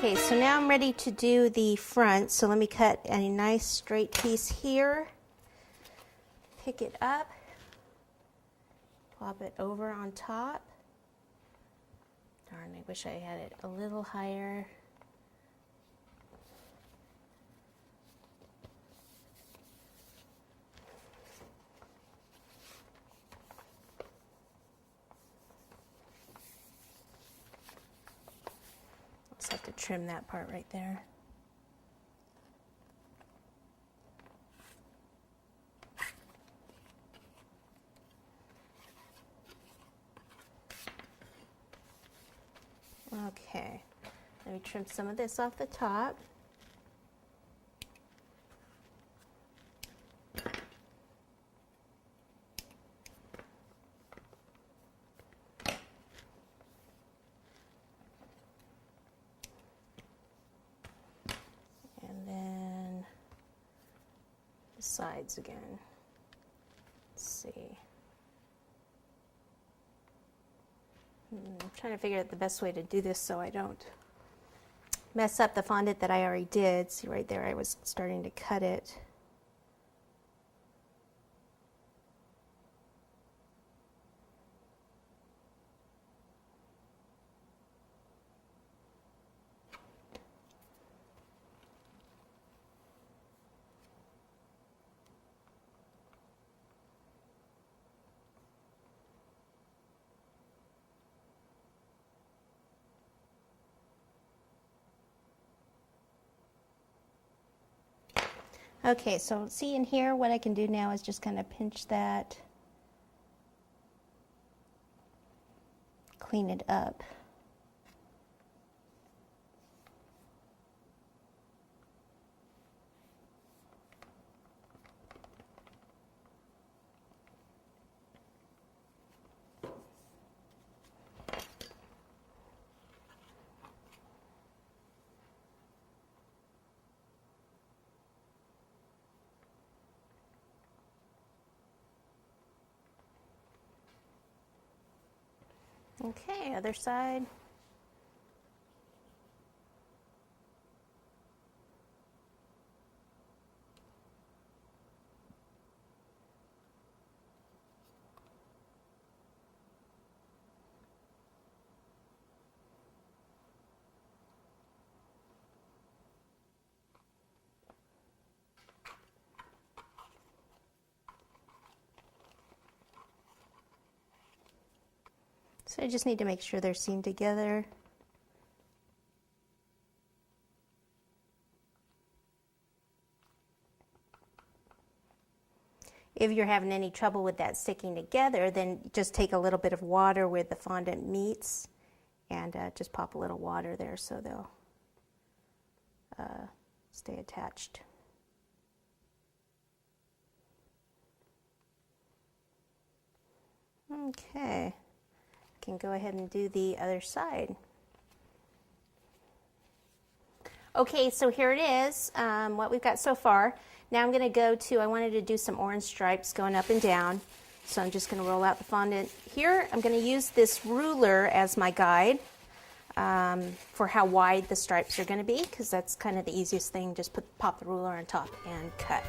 Okay, so now I'm ready to do the front. So let me cut a nice straight piece here. Pick it up. Plop it over on top. Darn, I wish I had it a little higher. Just have to trim that part right there. Okay, let me trim some of this off the top. And then the sides again. Let's see. I'm trying to figure out the best way to do this so I don't mess up the fondant that I already did. See right there, I was starting to cut it. Okay, so see in here, what I can do now is just kind of pinch that, clean it up. Okay, other side. So I just need to make sure they're seamed together. If you're having any trouble with that sticking together, then just take a little bit of water where the fondant meets and just pop a little water there so they'll stay attached. Okay. Can go ahead and do the other side. Okay, so here it is, what we've got so far. Now I'm going to go to, I wanted to do some orange stripes going up and down, so I'm just going to roll out the fondant. Here I'm going to use this ruler as my guide for how wide the stripes are going to be, because that's kind of the easiest thing. Just pop the ruler on top and cut.